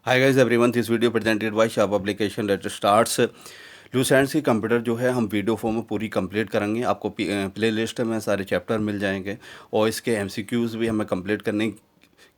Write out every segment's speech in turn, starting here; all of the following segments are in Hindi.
Hi guys everyone, this video presented by shop application let starts. Lucent की कंप्यूटर जो है हम वीडियो फॉर्म में पूरी कंप्लीट करेंगे। आपको प्ले लिस्ट में सारे चैप्टर मिल जाएंगे और इसके एमसीक्यूज़ भी हमें कंप्लीट करने,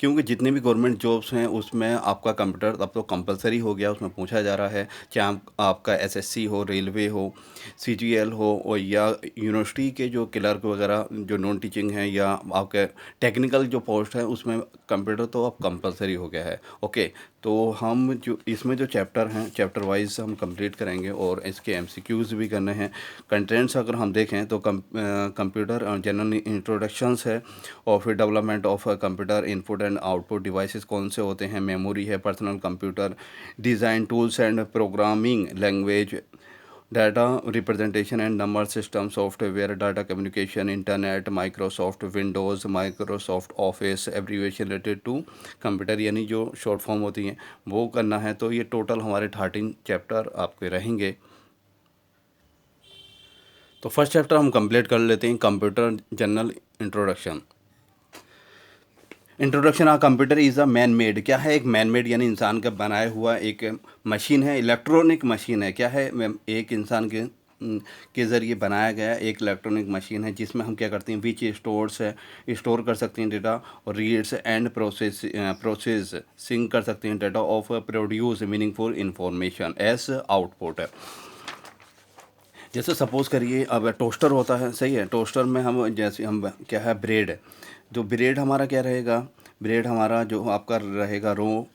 क्योंकि जितनी भी गवर्नमेंट जॉब्स हैं उसमें आपका कंप्यूटर अब तो कंपलसरी हो गया। उसमें पूछा जा रहा है, चाहे आपका एसएससी हो, रेलवे हो, सीजीएल हो, और या यूनिवर्सिटी के जो क्लर्क वगैरह जो नॉन टीचिंग है, या आपके टेक्निकल जो पोस्ट है उसमें कंप्यूटर तो अब कंपलसरी हो गया है। ओके, तो हम जो इसमें जो चैप्टर हैं चैप्टर वाइज हम कंप्लीट करेंगे और इसके एमसीक्यूज़ भी करने हैं। कंटेंट्स अगर हम देखें तो कंप्यूटर जनरल इंट्रोडक्शंस है, और फिर development of computer input and output devices कौन से होते हैं, मेमोरी है, personal computer design tools and programming language, data representation and number system software, data communication, internet, Microsoft Windows, Microsoft Office, abbreviation related to computer, यानी जो शॉर्ट फॉर्म होती हैं वो करना है। तो ये टोटल हमारे 13 चैप्टर आपके रहेंगे। तो फर्स्ट चैप्टर हम कंप्लीट कर लेते हैं, computer general introduction. Introduction of computer is a man made. क्या है? एक मैन मेड यानी इंसान का बनाया हुआ एक मशीन है, इलेक्ट्रॉनिक मशीन है। क्या है? एक इंसान के ज़रिए बनाया गया एक इलेक्ट्रॉनिक मशीन है, जिसमें हम क्या करते हैं, विच स्टोर्स है, स्टोर कर सकते हैं डेटा, और रीड्स एंड प्रोसेसिंग कर सकते हैं data of produce meaningful information as output है। जैसे सपोज़ करिए अब टोस्टर होता है, सही है। टोस्टर में हम जैसे हम क्या है, ब्रेड, जो ब्रेड हमारा क्या रहेगा, ब्रेड हमारा जो आपका रहेगा रो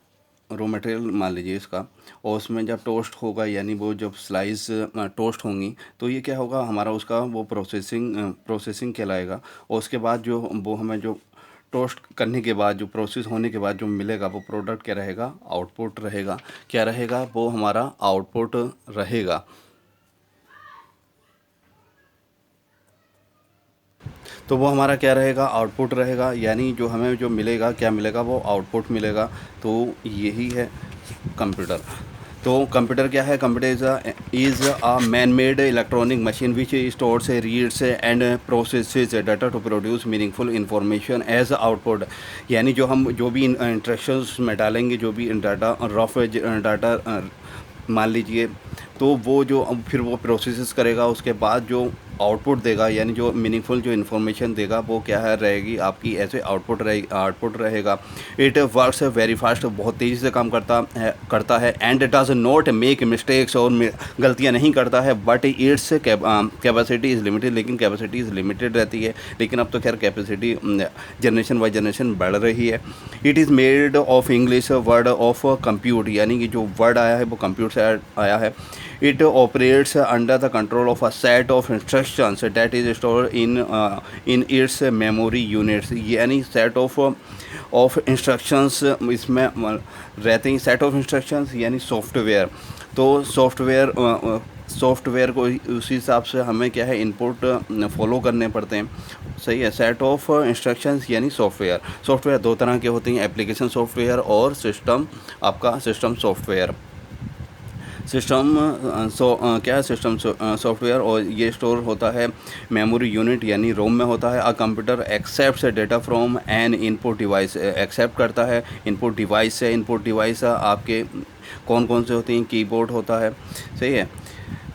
मटेरियल मान लीजिए इसका, और उसमें जब टोस्ट होगा यानी वो जब स्लाइस टोस्ट होंगी तो ये क्या होगा हमारा, उसका वो प्रोसेसिंग कहलाएगा। और उसके बाद जो वो हमें जो टोस्ट करने के बाद, जो प्रोसेस होने के बाद जो मिलेगा वो प्रोडक्ट क्या रहेगा, आउटपुट रहेगा। क्या रहेगा? वो हमारा आउटपुट रहेगा। तो वो हमारा क्या रहेगा, आउटपुट रहेगा, यानी जो हमें जो मिलेगा, क्या मिलेगा, वो आउटपुट मिलेगा। तो यही है कंप्यूटर। तो कंप्यूटर क्या है? Computer is a man made electronic machine which stores reads and processes data to produce meaningful information as output. यानी जो हम जो भी इंस्ट्रक्शंस में डालेंगे, जो भी डाटा रफ डाटा मान लीजिए, तो वो जो अब फिर वो प्रोसेस करेगा, उसके बाद जो आउटपुट देगा, यानी जो मीनिंगफुल जो इन्फॉर्मेशन देगा वो क्या है, रहेगी आपकी ऐसे आउटपुट रहेगा। इट वर्क्स वेरी फास्ट, बहुत तेज़ी से काम करता है and does not make mistakes, और गलतियां नहीं करता है। But its capacity is limited, लेकिन कैपेसिटी इज़ लिमिटेड रहती है। लेकिन अब तो खैर कैपेसिटी जनरेशन बाई जनरेशन बढ़ रही है। It is made of English word of compute, यानी कि जो वर्ड आया है वो कंप्यूटर से आया है। It operates under the control of a set of instructions that is stored in its memory units, यानी set of instructions इसमें रहते हैं। set of instructions यानी सॉफ्टवेयर। तो सॉफ्टवेयर को उसी हिसाब से हमें क्या है, इनपुट फॉलो करने पड़ते हैं, सही है। सेट ऑफ इंस्ट्रक्शंस यानी सॉफ्टवेयर दो तरह के होते हैं, एप्लीकेशन सॉफ्टवेयर और सिस्टम सॉफ्टवेयर। क्या है, सिस्टम सॉफ्टवेयर, और ये स्टोर होता है मेमोरी यूनिट यानी रोम में होता है। A computer accepts data from an input device, accept करता है इनपुट डिवाइस से। इनपुट डिवाइस आपके कौन कौन से होते हैं, कीबोर्ड होता है, सही है।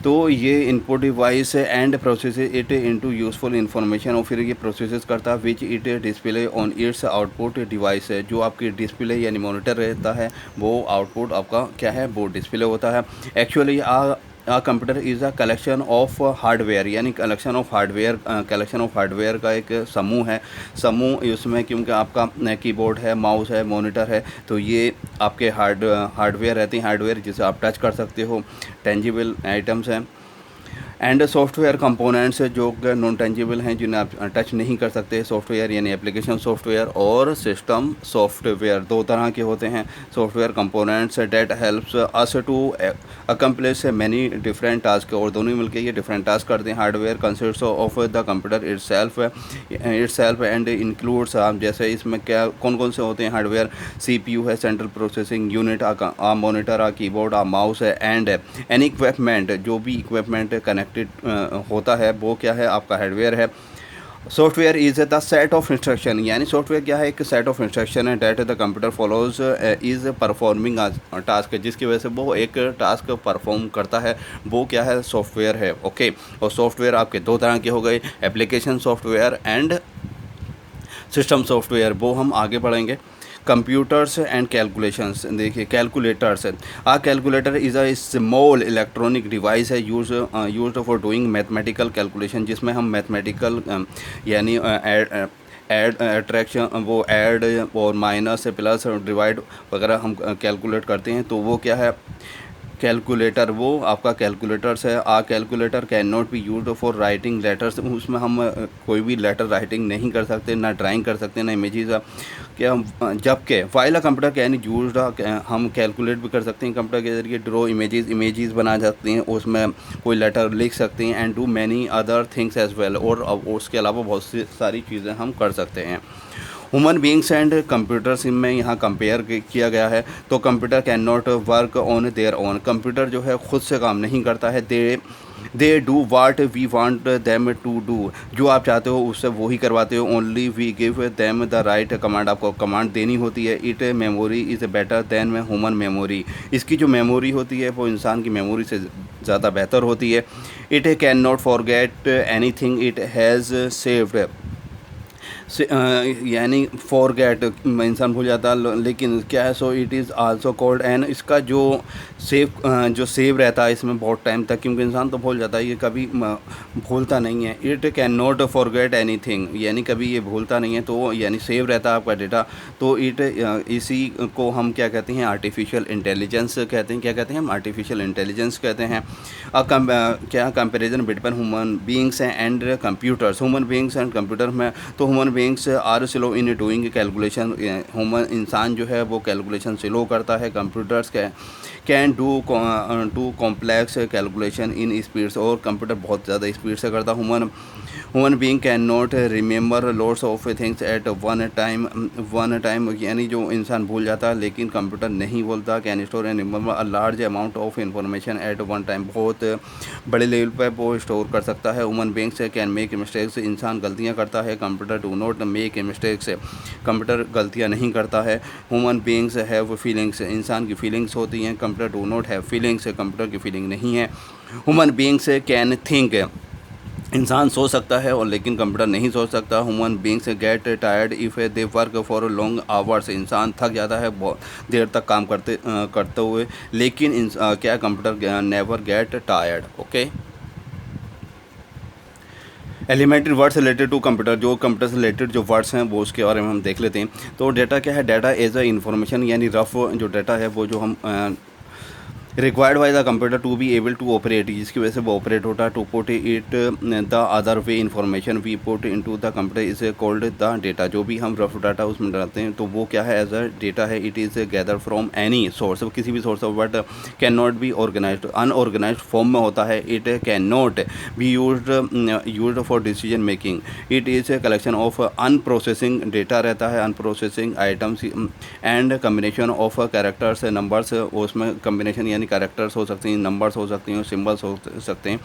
तो ये input device and process it into useful information, और फिर ये प्रोसेस करता है which it display on it's output device है। जो आपकी डिस्प्ले यानी मॉनिटर रहता है वो आउटपुट आपका क्या है, वो डिस्प्ले होता है। Actually computer is a collection of hardware, यानी कलेक्शन ऑफ हार्डवेयर का एक समूह इसमें, क्योंकि आपका कीबोर्ड है, माउस है, मॉनिटर है, तो ये आपके हार्डवेयर रहते हैं, हार्डवेयर जिसे आप टच कर सकते हो, टेंजिबल आइटम्स हैं। एंड सॉफ्टवेयर कंपोनेंट्स जो नॉन टेंजिबल हैं, जिन्हें आप टच नहीं कर सकते। सॉफ्टवेयर यानी एप्लीकेशन सॉफ्टवेयर और सिस्टम सॉफ्टवेयर दो तरह के होते हैं। Software components that helps us to accomplish many different task, और दोनों मिलकर ये डिफरेंट टास्क करते हैं। Hardware consist of the computer itself and includes, जैसे इसमें क्या कौन कौन से होते हैं हार्डवेयर, सीपीयू है, सेंट्रल प्रोसेसिंग यूनिट, आ मॉनिटर, आ कीबोर्ड, आ माउस है, एंड एनी इक्विपमेंट, जो भी इक्विपमेंट कनेक्टेड होता है वो क्या है, आपका हार्डवेयर है। Software is the set of instruction, यानी सॉफ्टवेयर क्या है, एक सेट ऑफ इंस्ट्रक्शन है that the computer follows is performing task, जिसकी वजह से वो एक टास्क परफॉर्म करता है, वो क्या है, सॉफ्टवेयर है। ओके, और सॉफ्टवेयर आपके दो तरह के हो गए, application software and system software, वो हम आगे पढ़ेंगे। कंप्यूटर्स एंड कैलकुलेशंस, देखिए calculators, a calculator is a small electronic device है used for doing mathematical calculation, जिसमें हम मैथमेटिकल यानी ऐड अट्रैक्शन, वो ऐड और माइनस प्लस डिवाइड वगैरह हम कैलकुलेट करते हैं, तो वो क्या है, कैलकुलेटर, वो आपका कैलकुलेटर्स है। A calculator can not be used for writing letters, उसमें हम कोई भी लेटर राइटिंग नहीं कर सकते, ना ड्राइंग कर सकते, ना इमेजेस क्या, जबकि while a computer can used, हम कैलकुलेट भी कर सकते हैं कंप्यूटर के ज़रिए, ड्रॉ इमेजेस बना सकते हैं, उसमें कोई लेटर लिख सकते हैं, and do many other things as well, और उसके अलावा बहुत सी सारी चीज़ें हम कर सकते हैं। ह्यूमन बींग्स एंड कंप्यूटर्स में यहाँ कंपेयर किया गया है, तो computer can not work on their own, computer जो है खुद से काम नहीं करता है, they do what we want them to do, जो आप चाहते हो उससे वही करवाते हो, only we give them the right command, आपको कमांड देनी होती है। It memory is better than human memory, इसकी जो मेमोरी होती है वो इंसान की मेमोरी से ज़्यादा बेहतर होती है। It can not forget any thing it has saved, यानी फॉरगेट इंसान भूल जाता है, लेकिन क्या है, so it is also called, and इसका जो सेव रहता है इसमें बहुत टाइम तक, क्योंकि इंसान तो भूल जाता है, ये कभी भूलता नहीं है। It can not forget anything, यानी कभी ये भूलता नहीं है, तो यानी सेव रहता है आपका डेटा, तो इसी को हम क्या कहते हैं, आर्टिफिशियल इंटेलिजेंस कहते हैं। क्या कहते हैं हम, आर्टिफिशियल इंटेलिजेंस कहते हैं। क्या comparison between human beings and computers, human beings and computer में, तो human beings are slow in doing calculation, human इंसान जो है वो कैलकुलेशन स्लो करता है, computers can do complex calculation in speeds, और कंप्यूटर बहुत ज़्यादा स्पीड से करता। Human being can not remember lots of things at one time, यानी जो इंसान भूल जाता है लेकिन कंप्यूटर नहीं बोलता। Can store and remember a large amount of information at one time, बहुत बड़े लेवल पर वो स्टोर कर सकता है। Human beings can make mistakes, इंसान गलतियाँ करता है, computer do not make mistakes, computer गलतियाँ नहीं करता है। ह्यूमन बीइंग्स हैव फीलिंग्स, इंसान की फीलिंग्स होती हैं, computer do not have feelings, computer की फीलिंग नहीं है। ह्यूमन बीइंग्स कैन थिंक, इंसान सोच सकता है और लेकिन कंप्यूटर नहीं सोच सकता। Human beings get tired if they work for long hours, इंसान थक जाता है बहुत देर तक काम करते हुए, लेकिन क्या computer never get tired. Okay, elementary words related to computer, जो कंप्यूटर से रिलेटेड जो वर्ड्स हैं वो उसके बारे में हम देख लेते हैं। तो डेटा क्या है, डाटा एज अ इंफॉर्मेशन, यानी रफ जो डाटा है वो जो हम required by the computer to be able to operate, जिसकी वजह से वो ऑपरेट होता है। To put it the other way information we put into the computer is called the data, जो भी हम रफ डाटा उसमें डालते हैं तो वो क्या है, एज अ डेटा है। It is gather from any source, किसी भी source of, but can not be organized, unorganized form में होता है। It can not be used for decision making. It is a collection of unprocessing data रहता है, unprocessing items and combination of characters numbers, उसमें कम्बिनेशन यानी कैरेक्टर्स हो सकते हैं, नंबर्स हो सकते हैं, सिंबल्स हो सकते हैं।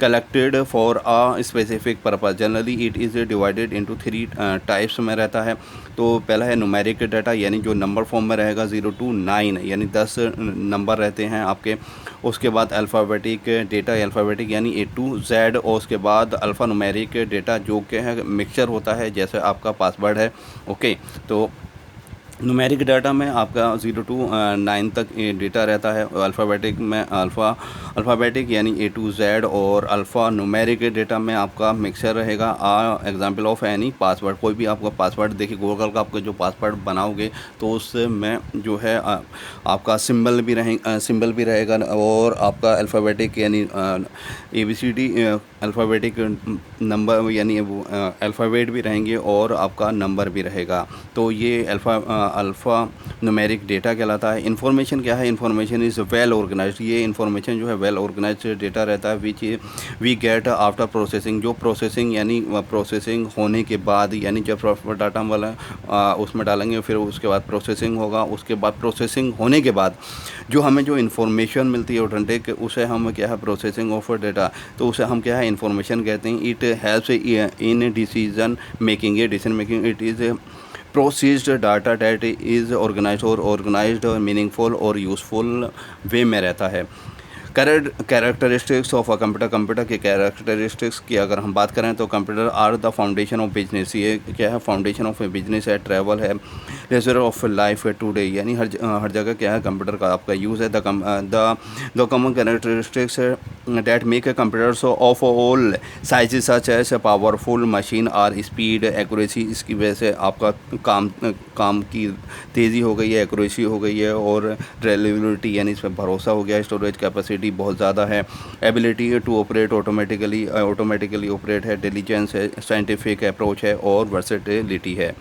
Collected for a specific purpose, generally it is divided into 3 types में रहता है। तो पहला है न्यूमेरिक डाटा, यानी जो नंबर फॉर्म में रहेगा 0 to 9, यानी 10 नंबर रहते हैं आपके। उसके बाद अल्फ़ाबेटिक डेटा, अल्फ़ाबेटिक यानी A to Z, और उसके बाद अल्फ़ा न्यूमेरिक डेटा जो कि है मिक्सचर होता है, जैसे आपका पासवर्ड है। ओके, तो न्यूमेरिक डाटा में आपका 0 to 9 तक डेटा रहता है। अल्फ़ाबेटिक में अल्फ़ाबेटिक यानी A to Z, और अल्फ़ा न्यूमेरिक डेटा में आपका मिक्सचर रहेगा। एग्जांपल ऑफ एनी पासवर्ड, कोई भी आपका पासवर्ड देखिए, गूगल का आपका जो पासवर्ड बनाओगे तो उसमें जो है आपका सिंबल भी रहेगा, और आपका अल्फ़ाबेटिक यानी ABCD अल्फ़ाबेटिक नंबर यानी वो अल्फ़ाबेट भी रहेंगे, और आपका नंबर भी रहेगा। तो ये अल्फ़ा न्यूमेरिक डेटा कहलाता है। इन्फॉर्मेशन क्या है? Information is well organised. ये इन्फॉर्मेशन जो है वेल ऑर्गेनाइज्ड डेटा रहता है which we get after processing. जो प्रोसेसिंग यानी प्रोसेसिंग होने के बाद, यानी जब डाटा हम वाला उसमें डालेंगे, फिर उसके बाद प्रोसेसिंग होगा, उसके बाद प्रोसेसिंग होने के बाद जो हमें जो इन्फॉर्मेशन मिलती है ऑटोमेटिक, उसे हम क्या है प्रोसेसिंग ऑफ डेटा, तो उसे हम क्या है इन्फॉर्मेशन कहते हैं। It helps in decision making. ये decision making it is processed data that is organized और मीनिंगफुल और यूज़फुल वे में रहता है। Characteristics of a computer. Computer के कैरेक्टरिस्टिक्स की अगर हम बात करें तो computer are the foundation of business. ये क्या है? फाउंडेशन ऑफ बिजनेस है, ट्रैवल है, लेजर ऑफ लाइफ है टुडे। यानी हर जगह क्या है कंप्यूटर का आपका यूज़ है। The common characteristics that make computers of all size such as powerful machine are speed accuracy. इसकी वजह से आपका काम की तेज़ी हो गई है, एक्यूरेसी हो गई है, और रिलायबिलिटी यानी इस पर भरोसा हो गया है। स्टोरेज कैपेसिटी बहुत ज़्यादा है। Ability to operate automatically operate है। डिलीजेंस है, साइंटिफिक अप्रोच है, और वर्सेटिलिटी है।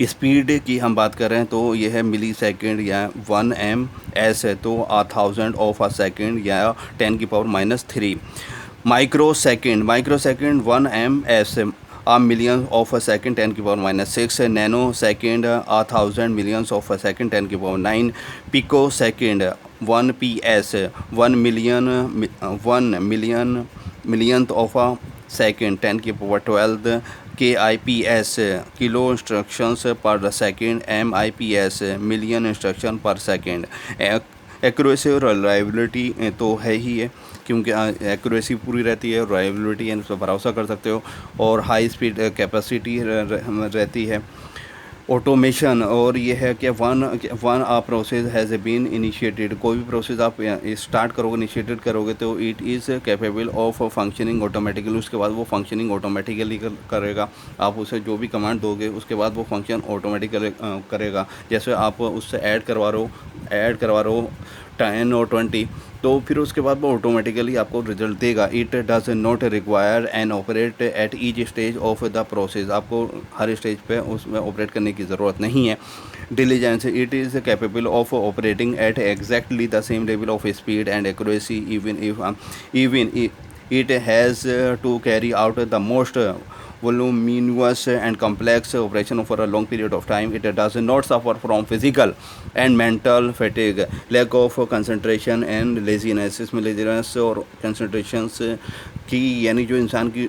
स्पीड की हम बात करें तो यह है मिली सेकेंड या 1 ms है, तो 1000 ऑफ अ सेकेंड या 10⁻³ micro second 1 ms a million of a second 10⁻⁶ nano second 1000 millions of a second 10⁻⁹ pico second 1 ps 1 millionth of a second 10⁻12 KIPS kilo instructions per second MIPS million instruction per second. Accuracy और रिलायबिलिटी तो है ही है, क्योंकि एक्यूरेसी पूरी रहती है, और रिलायबिलिटी यानी उस पर भरोसा कर सकते हो, और हाई स्पीड कैपेसिटी रहती है। ऑटोमेशन, और ये है कि one a process has been initiated. कोई भी प्रोसेस आप स्टार्ट करोगे, इनिशिएटेड करोगे, तो it is capable of functioning automatically. उसके बाद वो फंक्शनिंग ऑटोमेटिकली करेगा। आप उसे जो भी कमांड दोगे उसके बाद वो फंक्शन ऑटोमेटिकली करेगा। जैसे आप उससे ऐड करवा रहे हो 10 और 20, तो फिर उसके बाद वो ऑटोमेटिकली आपको रिजल्ट देगा। It does not require an operate at each stage of the process. आपको हर स्टेज पे उसमें ऑपरेट करने की ज़रूरत नहीं है। Diligence, it is capable of operating at exactly the same level of speed and accuracy even it has to carry out the most voluminous and complex operation for a long period of time. It does not suffer from physical and mental fatigue, lack of concentration and laziness. इसमें laziness और concentrations की यानी जो इंसान की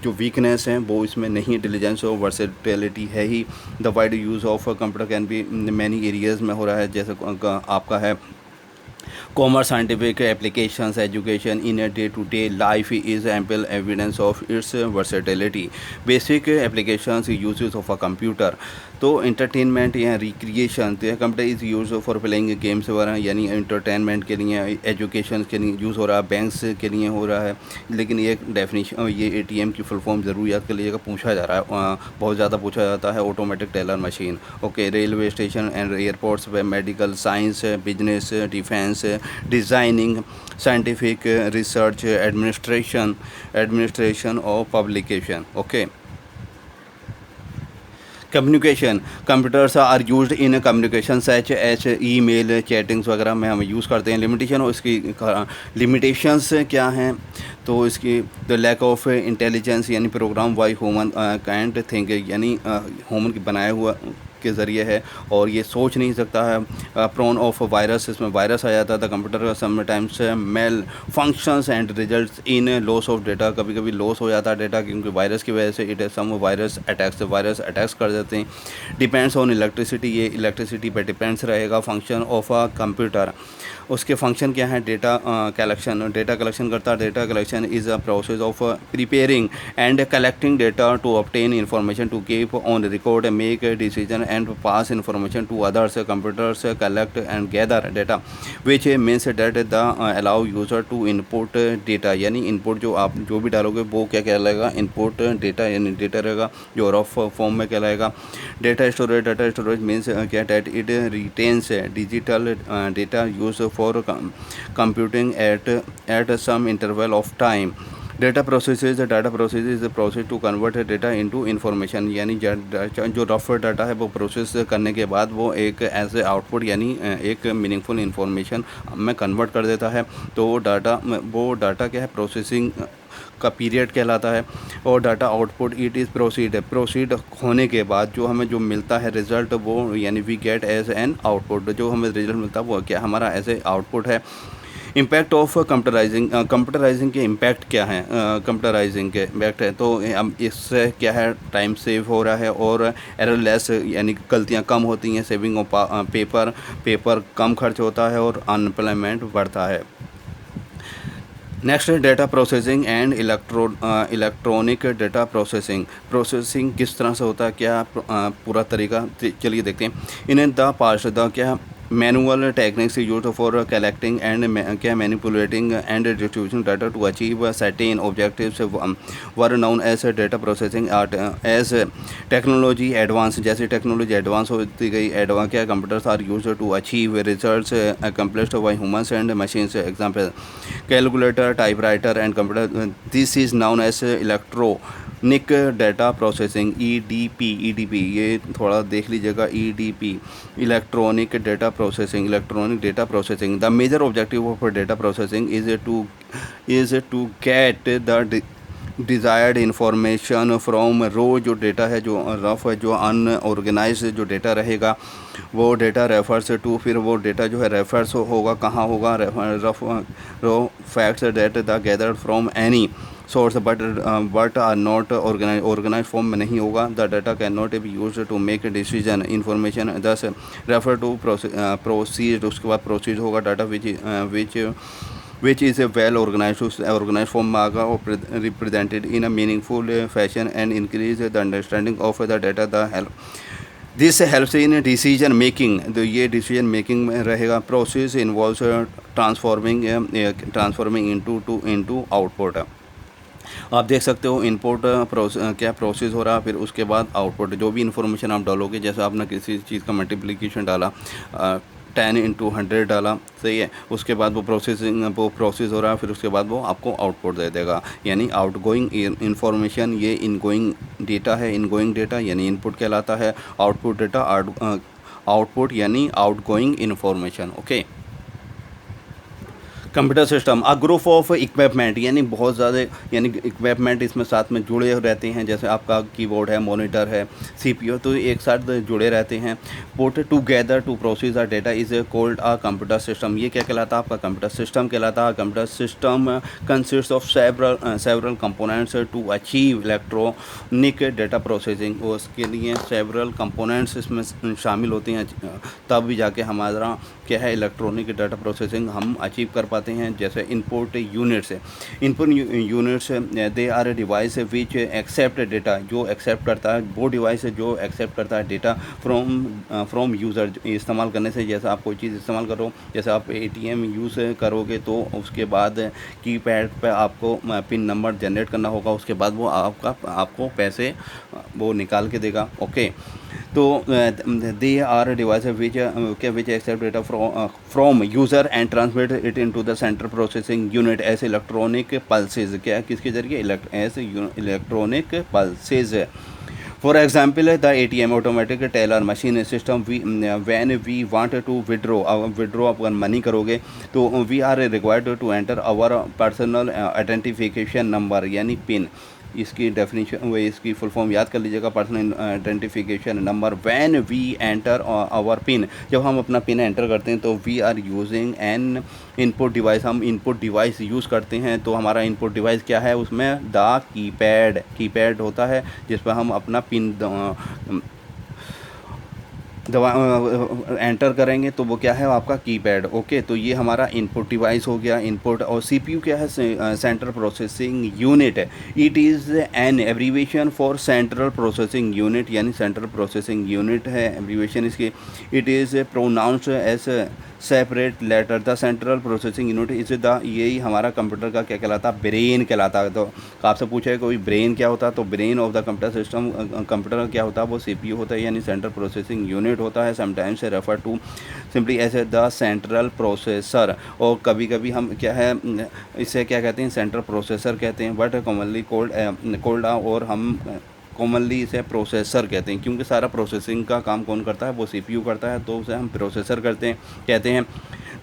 जो वीकनेस है वो इसमें नहीं। डिलीजेंस और वर्सेटिलिटी है ही। The wide use of computer can be many areas में हो रहा है, जैसे आपका है commerce, scientific applications, education in a day-to-day life is ample evidence of its versatility. Basic applications uses of a computer, तो entertainment या recreation, तो computer is use for playing games वगैरह, यानी entertainment के लिए, एजुकेशन के लिए यूज़ हो रहा है, बैंक्स के लिए हो रहा है। लेकिन ये डेफिनेशन, ये ATM की फुल फॉर्म ज़रूरियात के लिए पूछा जा रहा है, बहुत ज़्यादा पूछा जाता है। Automatic teller machine, okay. Railway station and airports पे, medical, science, business, defence, designing, scientific research, administration और publication, okay. Communication, computers are used in communication such H email, chattings वगैरह में हम यूज़ करते हैं। लिमिटेशन, और इसकी लिमिटेशंस क्या हैं? तो इसकी द लैक ऑफ इंटेलिजेंस, यानी program by human kind think, यानी ह्यूमन की बनाया हुआ के ज़रिए है, और ये सोच नहीं सकता है। प्रोन ऑफ वायरस, इसमें वायरस आ जाता था। Computer sometimes malfunctions and results in loss of data, कभी कभी लॉस हो जाता है डेटा, क्योंकि वायरस की वजह से इट सम वायरस अटैक्स कर देते हैं। डिपेंड्स ऑन इलेक्ट्रिसिटी, ये इलेक्ट्रिसिटी पे डिपेंड्स रहेगा। फंक्शन ऑफ अ कंप्यूटर, उसके फंक्शन क्या है? डेटा कलेक्शन करता है। Data collection is a process of preparing and collecting data to obtain information, to keep on record, make decision and pass information to others. Computers collect and gather data, which means that the allow user to input data, यानी input जो आप जो भी डालोगे वो क्या कहलाएगा? input data, यानी डेटा रहेगा जो रफ फॉर्म में कहलाएगा। डेटा स्टोरेज मीन्स क्या? that it retains digital data used for computing at some interval of time. Data process is the process to convert data into information, यानी जो रफ डाटा है वो प्रोसेस करने के बाद वो एक एज ए आउटपुट यानी एक मीनिंगफुल इंफॉर्मेशन में कन्वर्ट कर देता है। तो वो डाटा क्या है, प्रोसेसिंग का पीरियड कहलाता है। और data output it is proceed होने के बाद जो हमें जो मिलता है रिज़ल्ट, वो यानी we get as an output, जो हमें रिजल्ट मिलता है वो क्या हमारा एज ए आउटपुट है। इम्पैक्ट ऑफ कंप्यूटराइजिंग के इम्पैक्ट क्या है, कंप्यूटराइजिंग के इम्पैक्ट है तो इससे क्या है, टाइम सेव हो रहा है और एरर लेस यानी गलतियां कम होती हैं, सेविंग ऑफ पेपर कम खर्च होता है और अनएम्प्लॉयमेंट बढ़ता है। नेक्स्ट है data processing and electronic data processing किस तरह से होता है, क्या पूरा तरीका चलिए देखते हैं। इन द पास्ट द क्या manual techniques used for collecting and क्या manipulating and distribution data to achieve certain objectives were known as data processing as technology advance, जैसे टेक्नोलॉजी एडवांस होती गई क्या computers are used to achieve results accomplished by humans and machines, example calculator, typewriter and computer. This is known as electronic data processing, EDP ये थोड़ा देख लीजिएगा, EDP electronic data processing. The major objective of data processing is to get the desired information from जो डेटा है, जो रफ है, जो अनऑर्गेनाइज जो डेटा रहेगा वो डेटा रेफर्स टू, फिर वो डेटा जो है रेफर्स होगा कहाँ होगा, rough facts that the gathered from any source but are not organise form में नहीं होगा। The data can not be use to make decision information thus refer to proceed, उसके बाद प्रोसीड होगा data which is a well organise form में आगा और represented in a meaningful fashion and increase the understanding of the data the help this helps in decision making, तो ये डिसीजन मेकिंग में रहेगा। Process involves transforming into output. आप देख सकते हो इनपुट क्या प्रोसेस हो रहा है, फिर उसके बाद आउटपुट जो भी इन्फॉर्मेशन आप डालोगे, जैसे आपने किसी चीज़ का मल्टीप्लिकेशन डाला 10 × 100 डाला, सही है, उसके बाद वो प्रोसेस हो रहा है, फिर उसके बाद वो आपको आउटपुट दे देगा। यानी आउट गोइंग इन्फॉर्मेशन ये इनगोइंग डेटा है, इनगोइंग डेटा यानी इनपुट कहलाता है, आउटपुट डेटा आउटपुट यानी out going information. Okay, computer system a group of equipment, यानी बहुत ज़्यादा यानी इक्विपमेंट इसमें साथ में जुड़े रहते हैं, जैसे आपका कीबोर्ड है, मॉनिटर है, CPU, तो एक साथ जुड़े रहते हैं। Put together to process a data is called a computer system, ये क्या कहलाता है, आपका कंप्यूटर सिस्टम कहलाता है। Computer system consist of several components to achieve electronic data processing, उसके लिए सेवरल कंपोनेंट्स इसमें शामिल होते हैं, तब भी जाके हमारा क्या है इलेक्ट्रॉनिक डाटा प्रोसेसिंग हम अचीव कर पाते हैं। जैसे input units they are a device which accept data, जो एक्सेप्ट करता है, वो डिवाइस जो एक्सेप्ट करता है डेटा फ्रॉम यूज़र इस्तेमाल करने से। जैसे आप कोई चीज़ इस्तेमाल करो, जैसे आप ATM यूज़ करोगे तो उसके बाद कीपैड पे आपको पिन नंबर जनरेट करना होगा, उसके बाद वो आपको पैसे वो निकाल के देगा। ओके, तो they are device which accept data from user and transmit it into the central processing unit as electronic pulses, क्या किसके जरिए, as electronic pulses. For example the ATM automatic teller machine system, when we want to withdraw अगर मनी करोगे तो we are required to enter our personal identification number यानी पिन, इसकी डेफिनेशन वो इसकी फुल फॉर्म याद कर लीजिएगा, personal identification number. When we enter our PIN, जब हम अपना पिन एंटर करते हैं तो we are using an input device, हम इनपुट डिवाइस यूज़ करते हैं। तो हमारा इनपुट डिवाइस क्या है, उसमें द कीपैड होता है जिस पर हम अपना पिन एंटर करेंगे, तो वो क्या है आपका कीपैड। ओके, तो ये हमारा इनपुट डिवाइस हो गया इनपुट। और CPU क्या है, सेंट्रल प्रोसेसिंग यूनिट है। It is an abbreviation for central processing unit, यानी सेंट्रल प्रोसेसिंग यूनिट है एब्रीवेशन इसकी। It is pronounced as separate letter. The central processing unit is the, यही हमारा कंप्यूटर का क्या कहलाता है, ब्रेन कहलाता है। तो आपसे पूछा है कोई ब्रेन क्या होता है, तो brain of the computer system, computer का क्या होता है, वो सीपीयू होता है, यानी सेंट्रल प्रोसेसिंग यूनिट होता है। समटाइम्स से refer to simply as the central processor, और कभी कभी हम क्या है इसे क्या कहते हैं, सेंट्रल प्रोसेसर कहते हैं, बट कॉमनली कोल्ड और हम कॉमनली इसे प्रोसेसर कहते हैं, क्योंकि सारा प्रोसेसिंग का काम कौन करता है, वो सीपीयू करता है, तो उसे हम प्रोसेसर कहते हैं।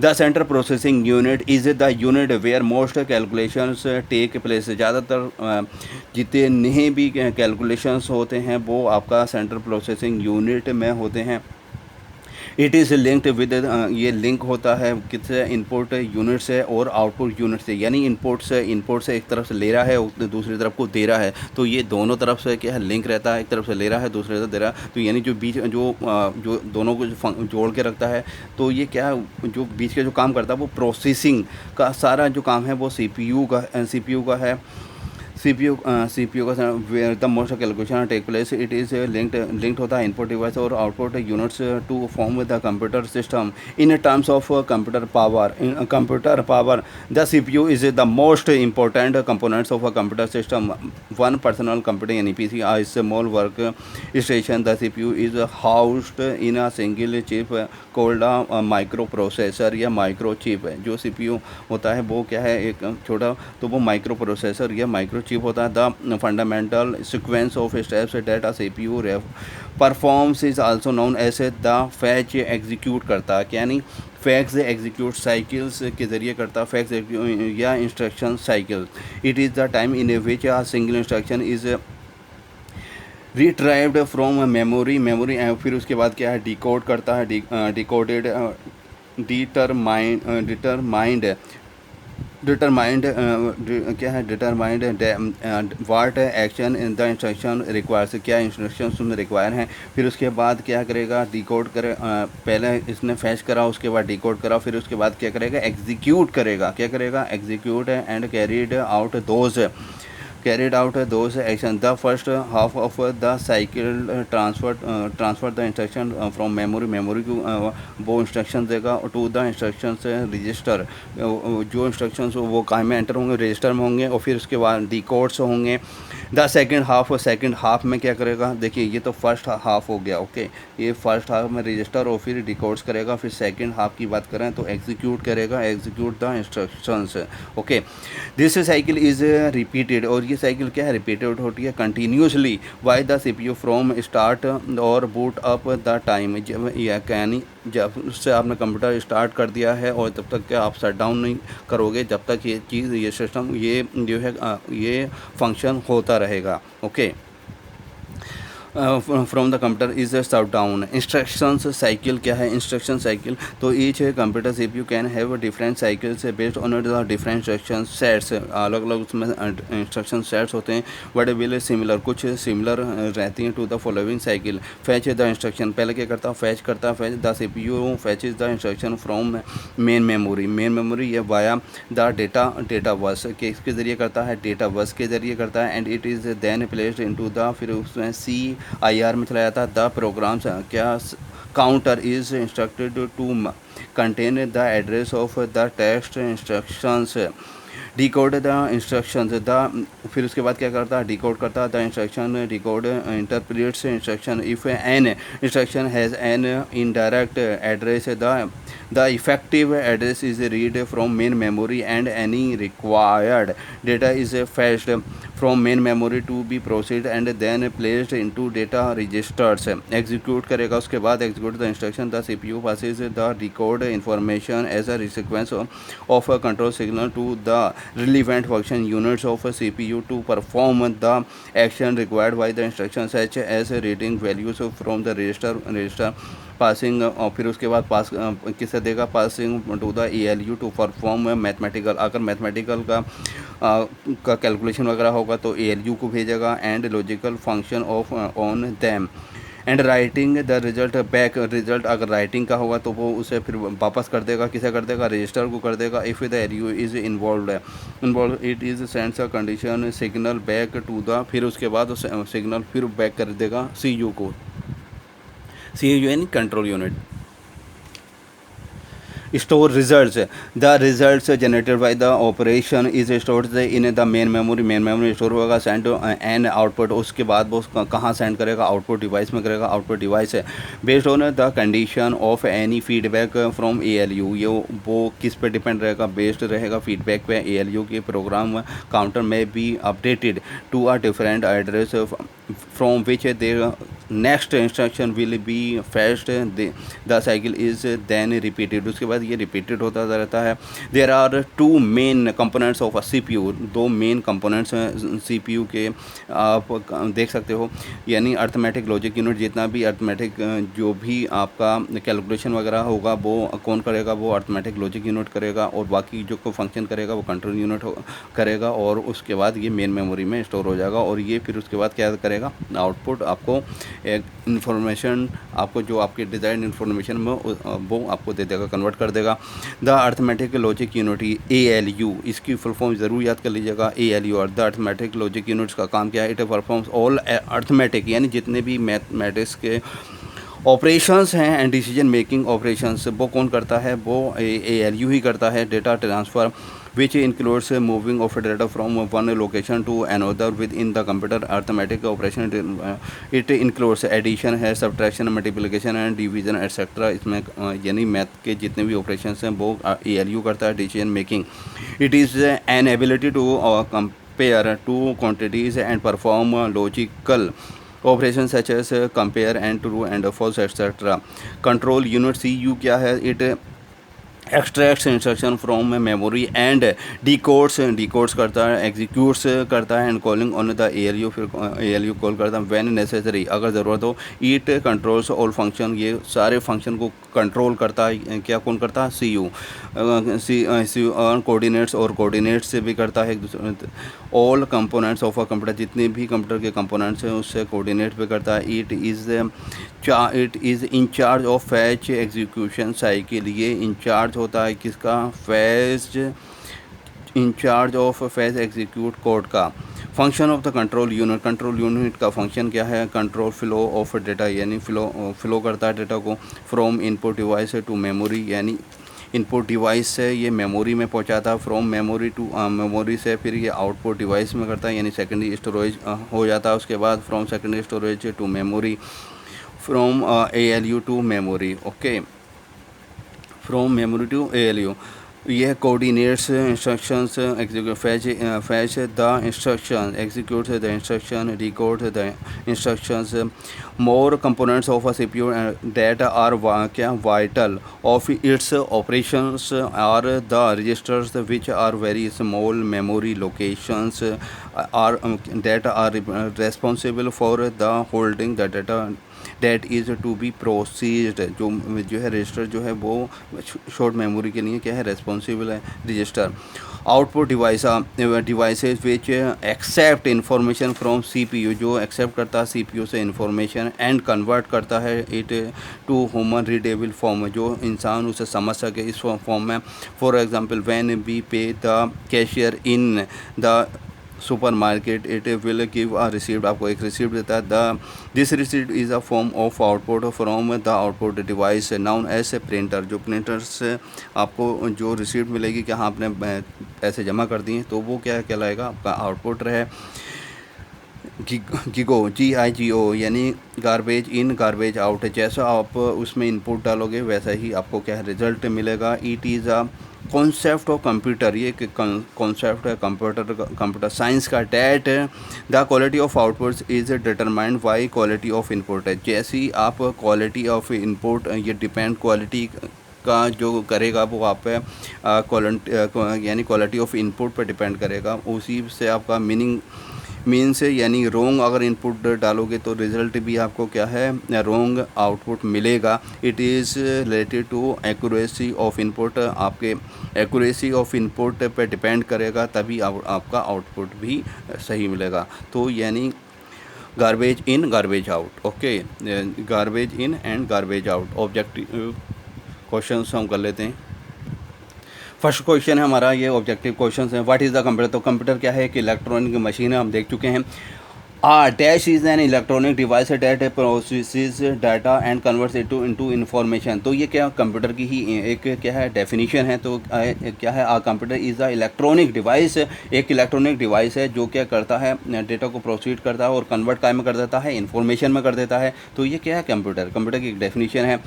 The central processing unit is the unit where most calculations take place. ज़्यादातर जितने भी कैलकुलेशंस होते हैं वो आपका सेंट्रल प्रोसेसिंग यूनिट में होते हैं। इट इज़ लिंक्ड विद, ये लिंक होता है किससे, इनपुट यूनिट से और आउटपुट यूनिट से, यानी इनपुट से एक तरफ से ले रहा है, दूसरी तरफ को दे रहा है, तो ये दोनों तरफ से क्या है लिंक रहता है, एक तरफ से ले रहा है, दूसरी तरफ दे रहा है, तो यानी जो बीच जो दोनों को जोड़ के रखता है, तो ये क्या है जो बीच के जो काम करता है वो प्रोसेसिंग का सारा जो काम है वो सीपीयू का है। सीपीयू का where the most calculation take place, it is linked होता है इनपुट डिवाइस और output units to form the computer system in terms of computer power. The CPU is the most important components of a computer system. One personal computer यानी PC a small work station. The CPU is housed in a single chip called micro processor या माइक्रो चिप। जो सीपीयू होता है वो क्या है, एक छोटा, तो वो माइक्रो प्रोसेसर या माइक्रो चिप होता है। The fundamental sequence of steps that a CPU performs is also known as the fetch execute करता है, यानी फैक्स एग्जीक्यूट साइकिल्स के ज़रिए करता, फैक्स या instruction cycle. It is the time in which a single instruction is retrieved from memory, फिर उसके बाद क्या है डिकोड करता है, डिकोडेड डिटरमाइंड क्या है, determined what action in the instruction requires, क्या इंस्ट्रक्शंस उसमें रिक्वायर हैं। फिर उसके बाद क्या करेगा, डिकोड करे, पहले इसने फैच करा, उसके बाद डिकोड करा, फिर उसके बाद क्या करेगा, एग्जीक्यूट करेगा, execute and carried out those actions. The first half of the cycle transfer the instruction from memory को वो इंस्ट्रक्शन देगा टू द इंस्ट्रक्शंस रजिस्टर। जो इंस्ट्रक्शंस वो कहाँ में एंटर होंगे, रजिस्टर में होंगे, और फिर उसके बाद डिकोड्स होंगे। द सेकंड हाफ में क्या करेगा, देखिए ये तो फर्स्ट हाफ हो गया, ओके, ये फर्स्ट हाफ में रजिस्टर और फिर डिकोड्स करेगा। फिर सेकंड हाफ की बात करें तो execute the instructions, okay. This cycle is repeated, और ये साइकिल क्या है, रिपीटेड होती है continuously by the CPU from start और बूट अप द टाइम। यानी जब उससे आपने कंप्यूटर स्टार्ट कर दिया है और तब तक क्या आप शट डाउन नहीं करोगे, जब तक ये चीज़, ये सिस्टम, ये जो है ये फंक्शन होता रहेगा, okay. From the computer is shut down. Instructions cycle क्या है, इंस्ट्रक्शन साइकिल, तो each computer CPU can have different cycles based on the different instruction sets. अलग अलग उसमें इंस्ट्रक्शन सेट्स होते हैं, बट विल सिमिलर, कुछ सिमिलर रहती हैं to the following cycle. Fetch the instruction, पहले क्या करता है, fetch the CPU fetches the instruction from main memory या वाया द डेटा बस के इसके ज़रिए करता है, डेटा बस के ज़रिए करता है। And it is then placed into the, फिर उसमें CIR में चला जाता है। द प्रोग्राम्स क्या, counter is instructed to contain the address of the text instructions. Decode the instruction, the फिर उसके बाद क्या करता है, डिकोड करता है the instruction, decode interprets instruction. If an instruction has an indirect address, the effective address is read from main memory and any required data is fetched from main memory to be proceed and then placed into data registers. Execute करेगा, उसके बाद execute the instruction, the CPU passes the decode information as a sequence of a control signal to the relevant function units of a CPU to perform the action required by the instruction such as reading values from the register passing, और फिर उसके बाद पास किसे देगा, passing to the ALU to perform mathematical. अगर मैथमेटिकल का कैलकुलेशन वगैरह होगा तो ALU को भेजेगा and logical function of on them and writing the result back. Result अगर राइटिंग का होगा तो वो उसे फिर वापस कर देगा, किसे कर देगा, रजिस्टर को कर देगा। If the ALU is involve it is sends a condition signal back to the, फिर उसके बाद सिग्नल फिर बैक कर देगा CU को, CU यानी control unit. store results. The results generated by the operation is stored in the main memory store होगा, send to an output, उसके बाद वो कहाँ send करेगा, output device में करेगा, output device है based on the condition of any feedback from ALU. ये वो किस पे डिपेंड रहेगा, बेस्ड रहेगा फीडबैक पे. ALU के प्रोग्राम काउंटर में be updated to a different address from which the next instruction will be fetched. The cycle is then repeated. उसके बाद ये repeated होता रहता है. There are two main components of a CPU. दो मेन कंपोनेंट्स हैं CPU के, आप देख सकते हो. यानी अर्थमेटिक लॉजिक यूनिट, जितना भी अर्थमेटिक जो भी आपका कैलकुलेशन वगैरह होगा वो कौन करेगा, वो अर्थमेटिक लॉजिक यूनिट करेगा, और बाकी जो फंक्शन करेगा वो कंट्रोल यूनिट करेगा. और उसके बाद ये मेन मेमोरी में स्टोर हो जाएगा. और ये फिर उसके बाद क्या करेगा, आउटपुट आपको एक इन्फॉर्मेशन, आपको जो आपके डिज़ाइन इन्फॉर्मेशन में वो आपको दे देगा, कन्वर्ट कर देगा. The arithmetic logic unit ALU, इसकी फुल फॉर्म ज़रूर याद कर लीजिएगा, ALU. और द अर्थमेटिक लॉजिक यूनिट्स का काम क्या है, इट परफॉर्म्स ऑल अर्थमेटिक, यानी जितने भी मैथमेटिक्स के ऑपरेशंस हैं एंड डिसीजन मेकिंग ऑपरेशंस, वो कौन करता है, वो ALU ही करता है. Data transfer which includes moving of data from one location to another within the computer. Arithmetic operation it includes addition है, subtraction, multiplication and division etc. इसमें यानी मैथ के जितने भी ऑपरेशंस हैं वो ALU करता है. Decision making, it is an ability to compare two quantities and perform logical operations such as compare and true and false etc. Control unit CU क्या है, it extracts instruction from memory and डिकोड्स करता है, एग्जीक्यूट्स करता है, and calling on the ALU, फिर ALU कॉल करता है व्हेन नेसेसरी, अगर ज़रूरत हो. इट कंट्रोल्स ऑल फंक्शन, ये सारे फंक्शन को कंट्रोल करता है. क्या कौन करता है, CU. कोऑर्डिनेट्स और कोऑर्डिनेट्स से भी करता है एक दूसरे. All components of a computer, जितने भी कंप्यूटर के कंपोनेंट्स हैं उससे कोऑर्डिनेट भी करता है. It is in charge of fetch execution cycle, ये इंचार्ज होता है किसका, fetch, in charge of fetch execute code का. Function of the control unit का फंक्शन क्या है, कंट्रोल फ्लो ऑफ डेटा, यानी फ्लो करता है डेटा को from input device to memory, यानी इनपुट डिवाइस से ये मेमोरी में पहुंचाता है, फ्रॉम मेमोरी टू मेमोरी से फिर ये आउटपुट डिवाइस में करता है, यानी सेकेंडरी स्टोरेज हो जाता है. उसके बाद from secondary storage to memory, from ALU to memory. Okay, from memory to ALU. यह coordinates instructions execute, fetch the instruction, execute the instruction, decode the instructions. More components of a CPU that are क्या vital of its operations are the registers which are very small memory locations are that are responsible for the holding the data that is to be proceed. जो है रजिस्टर जो है वो शॉर्ट मेमोरी के लिए क्या है, रेस्पॉन्सिबल है register. Output devices which accept information from CPU, जो एक्सेप्ट करता है CPU से इंफॉर्मेशन एंड कन्वर्ट करता है it to human readable form, जो इंसान उसे समझ सके इस फॉर्म में. For example when we pay the cashier in the supermarket, it will give a receipt, आपको एक रिसीप्ट देता है. This receipt is a form of output from the output device known as A printer. जो प्रिंटर से आपको जो रिसीप्ट मिलेगी कि हाँ आपने पैसे जमा कर दिए, तो वो क्या कहलाएगा, आपका आउटपुट रहे. GIGO यानी गार्बेज इन गार्बेज आउट, जैसा आप उसमें इनपुट डालोगे वैसा ही आपको क्या है रिजल्ट मिलेगा. It is a concept of computer, ये कॉन्सेप्ट है कंप्यूटर साइंस का. That the quality of outputs is determined by quality of input. जैसी आप क्वालिटी ऑफ इनपुट, ये डिपेंड क्वालिटी का जो करेगा वो आप पे यानी क्वालिटी ऑफ इनपुट पर डिपेंड करेगा. उसी से आपका मीन्स यानी रोंग अगर इनपुट डालोगे तो रिज़ल्ट भी आपको क्या है, रोंग आउटपुट मिलेगा. It is related to accuracy of input, आपके एक्यूरेसी ऑफ इनपुट पे डिपेंड करेगा, तभी आपका आउटपुट भी सही मिलेगा. तो यानी garbage in garbage out. Okay, garbage in and garbage out. Objective question हम कर लेते हैं. फर्स्ट क्वेश्चन है हमारा, ये ऑब्जेक्टिव क्वेश्चन है. What is the computer. तो कंप्यूटर क्या है, एक इलेक्ट्रॉनिक मशीन है, हम देख चुके हैं. Dash is an electronic device that processes data and converts it into information. तो ये क्या कंप्यूटर की ही एक क्या है डेफिनेशन है। तो क्या है, computer is a electronic device, एक इलेक्ट्रॉनिक डिवाइस है जो क्या करता है, डेटा को प्रोसीड करता है और कन्वर्ट काय में कर देता है, इंफॉर्मेशन में कर देता है। तो ये क्या है, कंप्यूटर की एक डेफिनेशन है।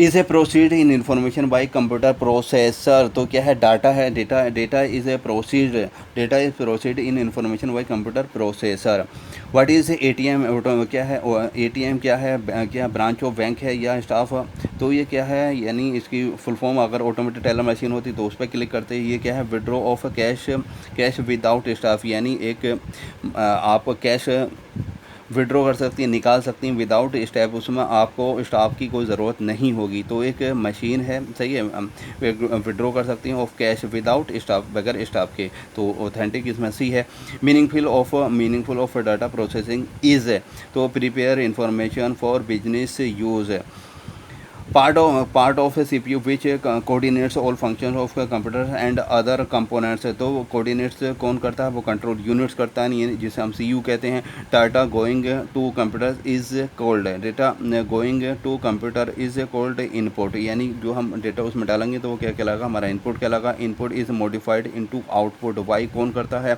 Is a proceed in information by computer processor. तो क्या है, डाटा है, data is a proceed, data is proceed in information by computer processor. What is ATM, क्या है एटीएम, क्या है, क्या ब्रांच ऑफ बैंक है या स्टाफ। तो ये क्या है, यानी इसकी फुल फॉर्म अगर ऑटोमेटिक टेलर मशीन होती तो उस पर क्लिक करते हैं। ये क्या है, withdraw of cash without staff, यानी एक आप कैश विड्रॉ कर सकती हैं, निकाल सकती हैं विदाउट स्टेप, उसमें आपको स्टाफ की कोई ज़रूरत नहीं होगी। तो एक मशीन है, सही है, विड्रॉ कर सकती हैं ऑफ कैश विदाउट स्टाफ, बगैर स्टाफ के। तो ऑथेंटिक इसमें सी है। Meaningful of data processing is, तो prepare information for business use. Part of a CPU which coordinates all function of computer and other components. तो कोऑर्डिनेट्स कौन करता है, वो कंट्रोल यूनिट्स करता है, जिसे हम CPU कहते हैं। Data going to computer is called, data going to computer is called input, यानी जो हम डेटा उसमें डालेंगे तो वो क्या कहलाएगा, हमारा इनपुट कहलाएगा। Input is modified into output. Why कौन करता है,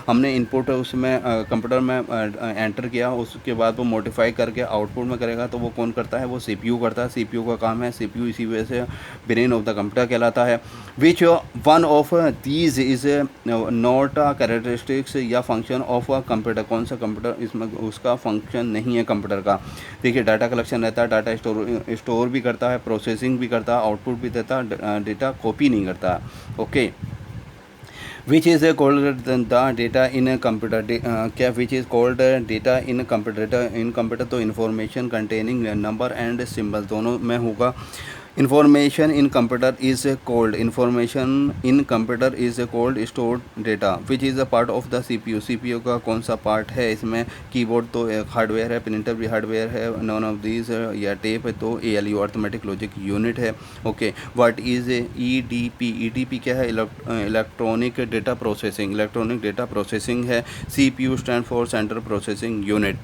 हमने इनपुट उसमें कंप्यूटर में एंटर किया, उसके बाद वो मॉडिफाई करके आउटपुट में करेगा, तो वो कौन करता है, वो CPU करता है। CPU का काम है, CPU इसी वजह से ब्रेन ऑफ द कंप्यूटर कहलाता है। Which one of these is not a characteristics या फंक्शन ऑफ अ कंप्यूटर, कौन सा कंप्यूटर इसमें उसका फंक्शन नहीं है कंप्यूटर का। देखिए, डाटा कलेक्शन रहता है, डाटा स्टोर भी करता है, प्रोसेसिंग भी करता है, आउटपुट भी देता है, डेटा कॉपी नहीं करता। Okay, which is called the data in a computer, क्या which is called data in a computer, data in computer तो information containing number and symbol दोनों में होगा। information in computer is called stored data which is a part of the CPU का कौन सा पार्ट है इसमें, कीबोर्ड तो एक हार्डवेयर है, प्रिंटर भी हार्डवेयर है, नॉन ऑफ दीज या टेप है तो ALU अर्थमेटिक लॉजिक यूनिट है। ओके, व्हाट इज़ EDP क्या है, इलेक्ट्रॉनिक डेटा प्रोसेसिंग है। CPU stand for central processing unit.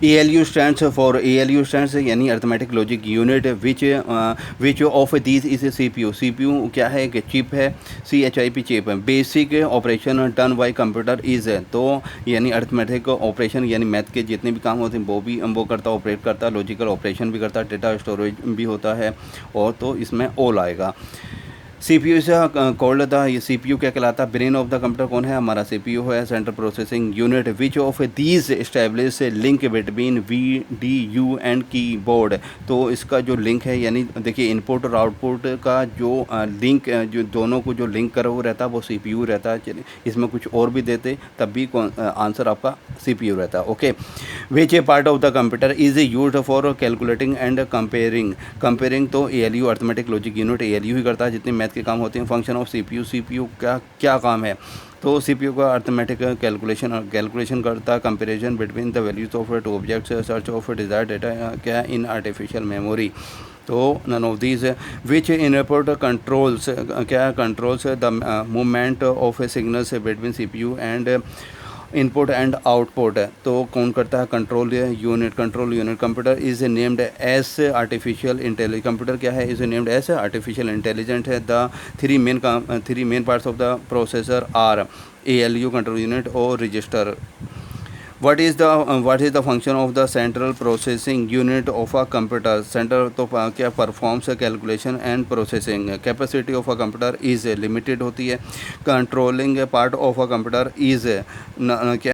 ALU stands यानी arithmetic logic unit. Which of these is CPU क्या है, एक चिप है, CHIP चिप है। Basic operation done by computer is, तो यानी अर्थमेटिक ऑपरेशन यानी मैथ के जितने भी काम होते हैं वो करता, ऑपरेट करता, लॉजिकल ऑपरेशन भी करता, डेटा स्टोरेज भी होता है, और तो इसमें ऑल आएगा। CPU से कॉल्ड द, ये CPU क्या कहलाता है, ब्रेन ऑफ द कंप्यूटर कौन है, हमारा CPU है, central processing unit. Which of these establish link between VDU and keyboard. तो इसका जो लिंक है, यानी देखिए इनपुट और आउटपुट का जो लिंक, जो दोनों को जो लिंक करा हुआ रहता है वो CPU रहता है। चलिए, इसमें कुछ और भी देते तब भी आंसर आपका CPU रहता है। Okay, which A part of the computer is used for calculating and comparing तो ALU arithmetic logic unit ALU ही करता है जितने मैथ के काम होते हैं। फंक्शन ऑफ CPU का क्या काम है, तो CPU का अर्थमेटिक कैलकुलेशन करता है, comparison between the values of two objects, search of desired data क्या इन आर्टिफिशियल मेमोरी। तो none of these. Which input controls क्या controls the movement of signals between CPU and input and output. तो कौन करता है, control unit. Computer is named as artificial intelligence, computer क्या है, is named as artificial intelligent है। The three main parts of the processor are ALU control unit और register. what is the function of the central processing unit of a computer। Central तो क्या performs calculation and processing. Capacity of a computer is limited होती है। Controlling part of a computer is क्या